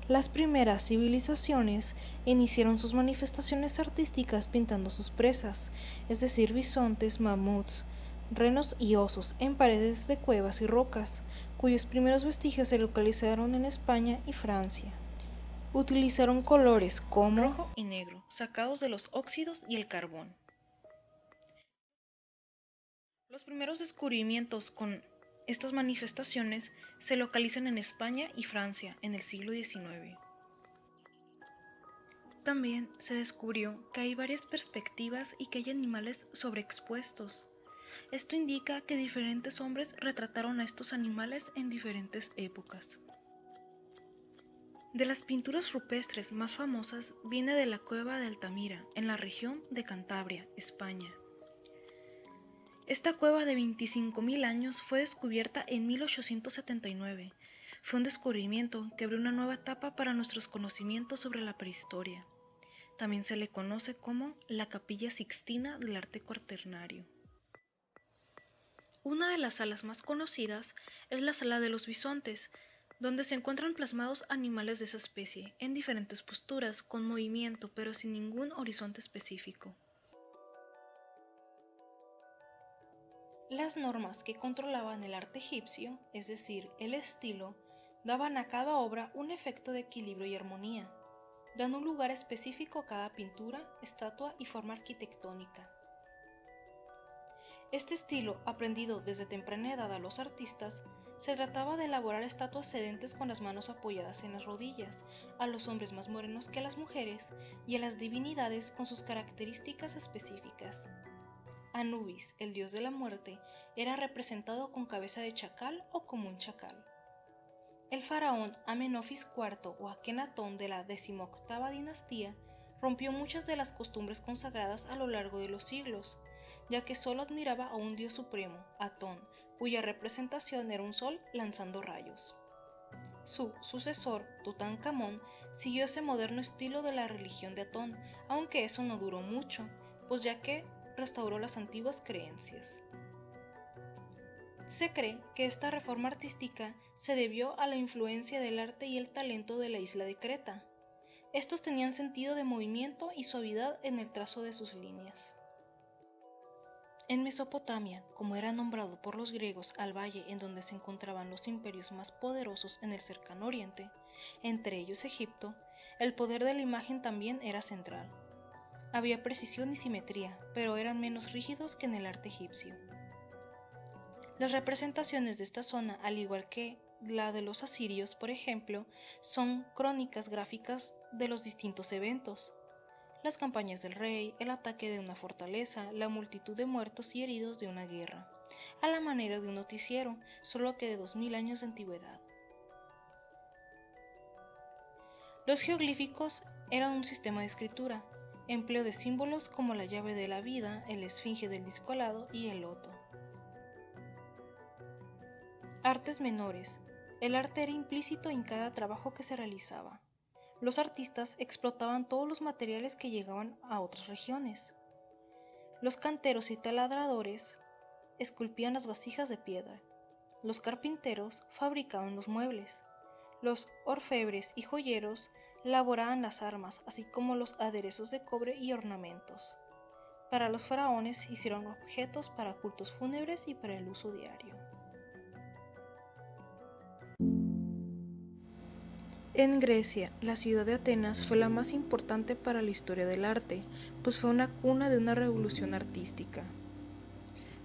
Las primeras civilizaciones iniciaron sus manifestaciones artísticas pintando sus presas, es decir, bisontes, mamuts, renos y osos, en paredes de cuevas y rocas, cuyos primeros vestigios se localizaron en España y Francia. Utilizaron colores como rojo y negro, sacados de los óxidos y el carbón. Los primeros descubrimientos con estas manifestaciones se localizan en España y Francia en el siglo XIX. También se descubrió que hay varias perspectivas y que hay animales sobreexpuestos. Esto indica que diferentes hombres retrataron a estos animales en diferentes épocas. De las pinturas rupestres más famosas viene de la cueva de Altamira, en la región de Cantabria, España. Esta cueva de 25.000 años fue descubierta en 1879. Fue un descubrimiento que abrió una nueva etapa para nuestros conocimientos sobre la prehistoria. También se le conoce como la Capilla Sixtina del arte cuaternario. Una de las salas más conocidas es la Sala de los Bisontes, donde se encuentran plasmados animales de esa especie, en diferentes posturas, con movimiento, pero sin ningún horizonte específico. Las normas que controlaban el arte egipcio, es decir, el estilo, daban a cada obra un efecto de equilibrio y armonía, dando un lugar específico a cada pintura, estatua y forma arquitectónica. Este estilo, aprendido desde temprana edad a los artistas, se trataba de elaborar estatuas sedentes con las manos apoyadas en las rodillas, a los hombres más morenos que a las mujeres y a las divinidades con sus características específicas. Anubis, el dios de la muerte, era representado con cabeza de chacal o como un chacal. El faraón Amenofis IV o Akenatón de la 18ª dinastía rompió muchas de las costumbres consagradas a lo largo de los siglos, ya que solo admiraba a un dios supremo, Atón, cuya representación era un sol lanzando rayos. Su sucesor, Tutankamón, siguió ese moderno estilo de la religión de Atón, aunque eso no duró mucho, pues ya que restauró las antiguas creencias. Se cree que esta reforma artística se debió a la influencia del arte y el talento de la isla de Creta. Estos tenían sentido de movimiento y suavidad en el trazo de sus líneas. En Mesopotamia, como era nombrado por los griegos al valle en donde se encontraban los imperios más poderosos en el cercano oriente, entre ellos Egipto, el poder de la imagen también era central. Había precisión y simetría, pero eran menos rígidos que en el arte egipcio. Las representaciones de esta zona, al igual que la de los asirios, por ejemplo, son crónicas gráficas de los distintos eventos. Las campañas del rey, el ataque de una fortaleza, la multitud de muertos y heridos de una guerra, a la manera de un noticiero, solo que de 2000 años de antigüedad. Los geoglíficos eran un sistema de escritura, empleo de símbolos como la llave de la vida, el esfinge del disco alado y el loto. Artes menores. El arte era implícito en cada trabajo que se realizaba. Los artistas explotaban todos los materiales que llegaban a otras regiones. Los canteros y taladradores esculpían las vasijas de piedra. Los carpinteros fabricaban los muebles. Los orfebres y joyeros elaboraban las armas, así como los aderezos de cobre y ornamentos. Para los faraones hicieron objetos para cultos fúnebres y para el uso diario. En Grecia, la ciudad de Atenas fue la más importante para la historia del arte, pues fue una cuna de una revolución artística.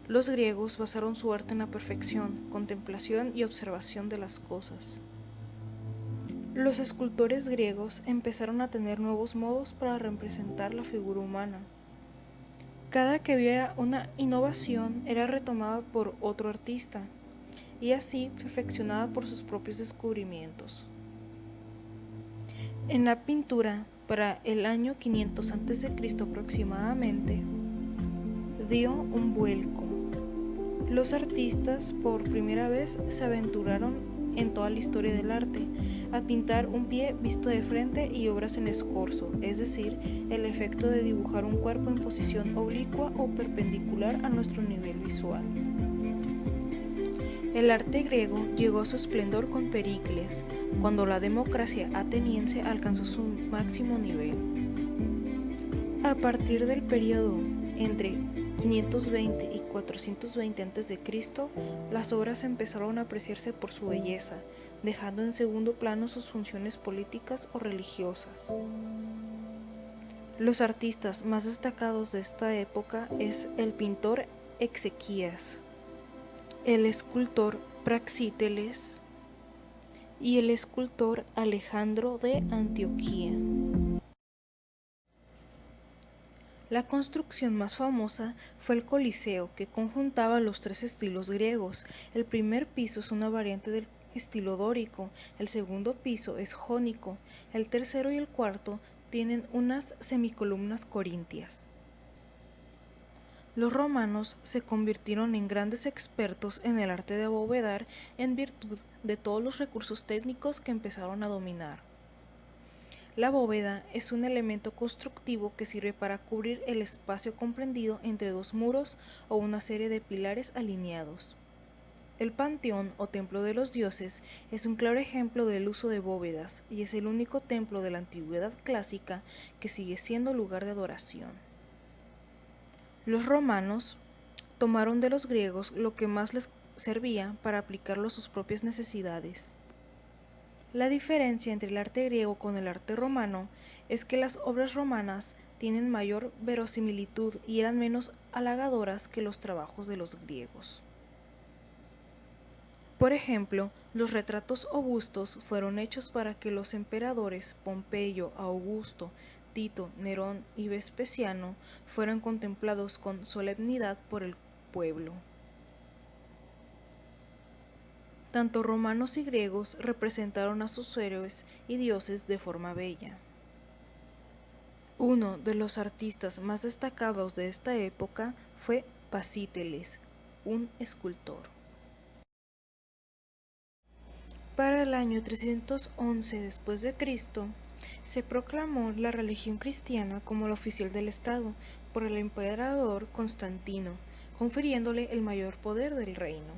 Los griegos basaron su arte en la perfección, contemplación y observación de las cosas. Los escultores griegos empezaron a tener nuevos modos para representar la figura humana. Cada que había una innovación era retomada por otro artista, y así perfeccionada por sus propios descubrimientos. En la pintura, para el año 500 a.C. aproximadamente, dio un vuelco. Los artistas por primera vez se aventuraron en toda la historia del arte a pintar un pie visto de frente y obras en escorzo, es decir, el efecto de dibujar un cuerpo en posición oblicua o perpendicular a nuestro nivel visual. El arte griego llegó a su esplendor con Pericles, cuando la democracia ateniense alcanzó su máximo nivel. A partir del periodo entre 520 y 420 a.C., las obras empezaron a apreciarse por su belleza, dejando en segundo plano sus funciones políticas o religiosas. Los artistas más destacados de esta época es el pintor Exequías, el escultor Praxíteles y el escultor Alejandro de Antioquía. La construcción más famosa fue el Coliseo, que conjuntaba los tres estilos griegos. El primer piso es una variante del estilo dórico, el segundo piso es jónico, el tercero y el cuarto tienen unas semicolumnas corintias. Los romanos se convirtieron en grandes expertos en el arte de abovedar en virtud de todos los recursos técnicos que empezaron a dominar. La bóveda es un elemento constructivo que sirve para cubrir el espacio comprendido entre dos muros o una serie de pilares alineados. El panteón o templo de los dioses es un claro ejemplo del uso de bóvedas y es el único templo de la antigüedad clásica que sigue siendo lugar de adoración. Los romanos tomaron de los griegos lo que más les servía para aplicarlo a sus propias necesidades. La diferencia entre el arte griego con el arte romano es que las obras romanas tienen mayor verosimilitud y eran menos halagadoras que los trabajos de los griegos. Por ejemplo, los retratos o bustos fueron hechos para que los emperadores Pompeyo, Augusto, Tito, Nerón y Vespasiano fueran contemplados con solemnidad por el pueblo. Tanto romanos y griegos representaron a sus héroes y dioses de forma bella. Uno de los artistas más destacados de esta época fue Pasíteles, un escultor. Para el año 311 después de Cristo, se proclamó la religión cristiana como la oficial del Estado por el emperador Constantino, confiriéndole el mayor poder del reino.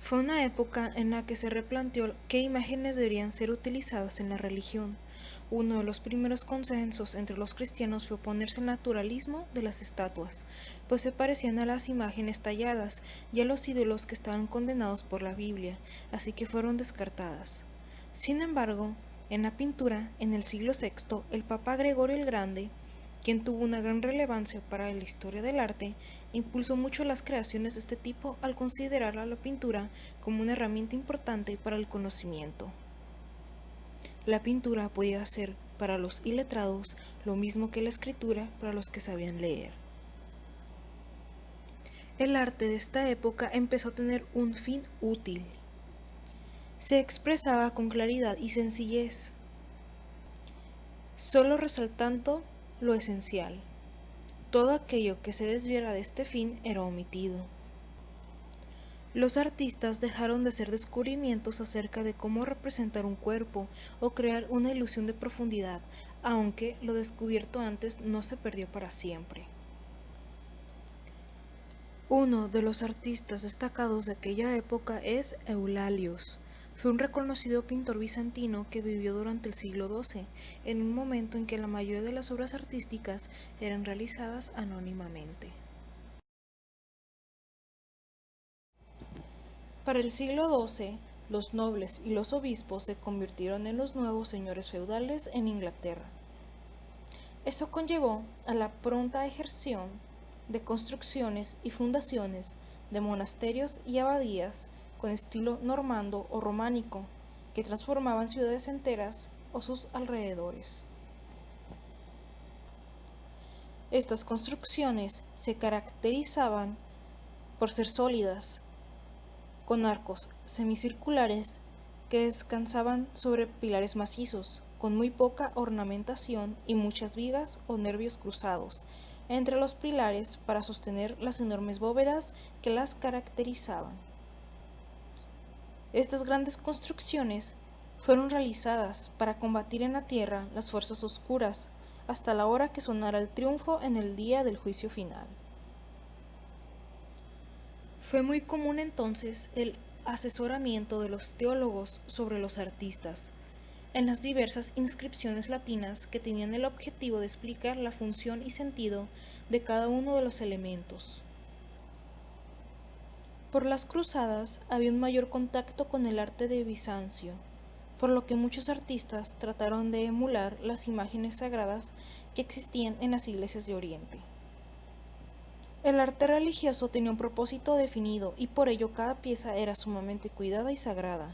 Fue una época en la que se replanteó qué imágenes deberían ser utilizadas en la religión. Uno de los primeros consensos entre los cristianos fue oponerse al naturalismo de las estatuas, pues se parecían a las imágenes talladas y a los ídolos que estaban condenados por la Biblia, así que fueron descartadas. Sin embargo, en la pintura, en el siglo VI, el Papa Gregorio el Grande, quien tuvo una gran relevancia para la historia del arte, impulsó mucho las creaciones de este tipo al considerar a la pintura como una herramienta importante para el conocimiento. La pintura podía ser para los iletrados lo mismo que la escritura para los que sabían leer. El arte de esta época empezó a tener un fin útil. Se expresaba con claridad y sencillez, solo resaltando lo esencial. Todo aquello que se desviara de este fin era omitido. Los artistas dejaron de hacer descubrimientos acerca de cómo representar un cuerpo o crear una ilusión de profundidad, aunque lo descubierto antes no se perdió para siempre. Uno de los artistas destacados de aquella época es Eulalios. Fue un reconocido pintor bizantino que vivió durante el siglo XII, en un momento en que la mayoría de las obras artísticas eran realizadas anónimamente. Para el siglo XII, los nobles y los obispos se convirtieron en los nuevos señores feudales en Inglaterra. Eso conllevó a la pronta ejerción de construcciones y fundaciones de monasterios y abadías con estilo normando o románico, que transformaban ciudades enteras o sus alrededores. Estas construcciones se caracterizaban por ser sólidas, con arcos semicirculares que descansaban sobre pilares macizos, con muy poca ornamentación y muchas vigas o nervios cruzados entre los pilares para sostener las enormes bóvedas que las caracterizaban. Estas grandes construcciones fueron realizadas para combatir en la tierra las fuerzas oscuras hasta la hora que sonara el triunfo en el día del juicio final. Fue muy común entonces el asesoramiento de los teólogos sobre los artistas, en las diversas inscripciones latinas que tenían el objetivo de explicar la función y sentido de cada uno de los elementos. Por las cruzadas había un mayor contacto con el arte de Bizancio, por lo que muchos artistas trataron de emular las imágenes sagradas que existían en las iglesias de Oriente. El arte religioso tenía un propósito definido y por ello cada pieza era sumamente cuidada y sagrada.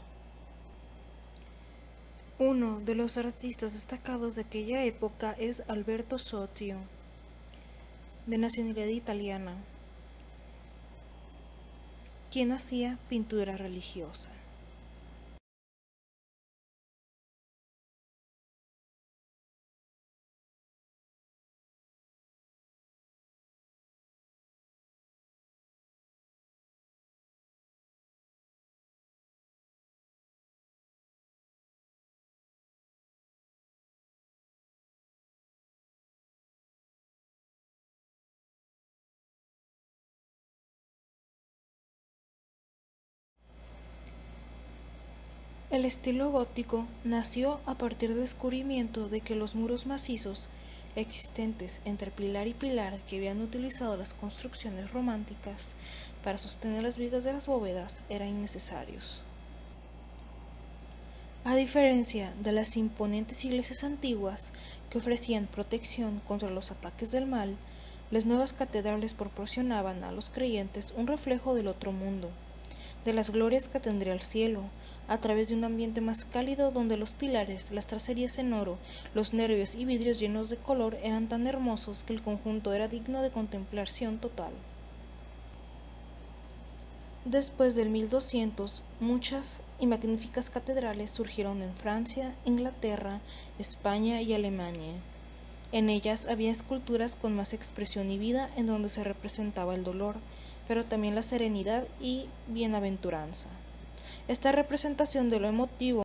Uno de los artistas destacados de aquella época es Alberto Sotio, de nacionalidad italiana, quien hacía pintura religiosa. El estilo gótico nació a partir del descubrimiento de que los muros macizos existentes entre pilar y pilar que habían utilizado las construcciones románticas para sostener las vigas de las bóvedas eran innecesarios. A diferencia de las imponentes iglesias antiguas que ofrecían protección contra los ataques del mal, las nuevas catedrales proporcionaban a los creyentes un reflejo del otro mundo, de las glorias que tendría el cielo, a través de un ambiente más cálido donde los pilares, las tracerías en oro, los nervios y vidrios llenos de color eran tan hermosos que el conjunto era digno de contemplación total. Después del 1200, muchas y magníficas catedrales surgieron en Francia, Inglaterra, España y Alemania. En ellas había esculturas con más expresión y vida en donde se representaba el dolor, pero también la serenidad y bienaventuranza. Esta representación de lo emotivo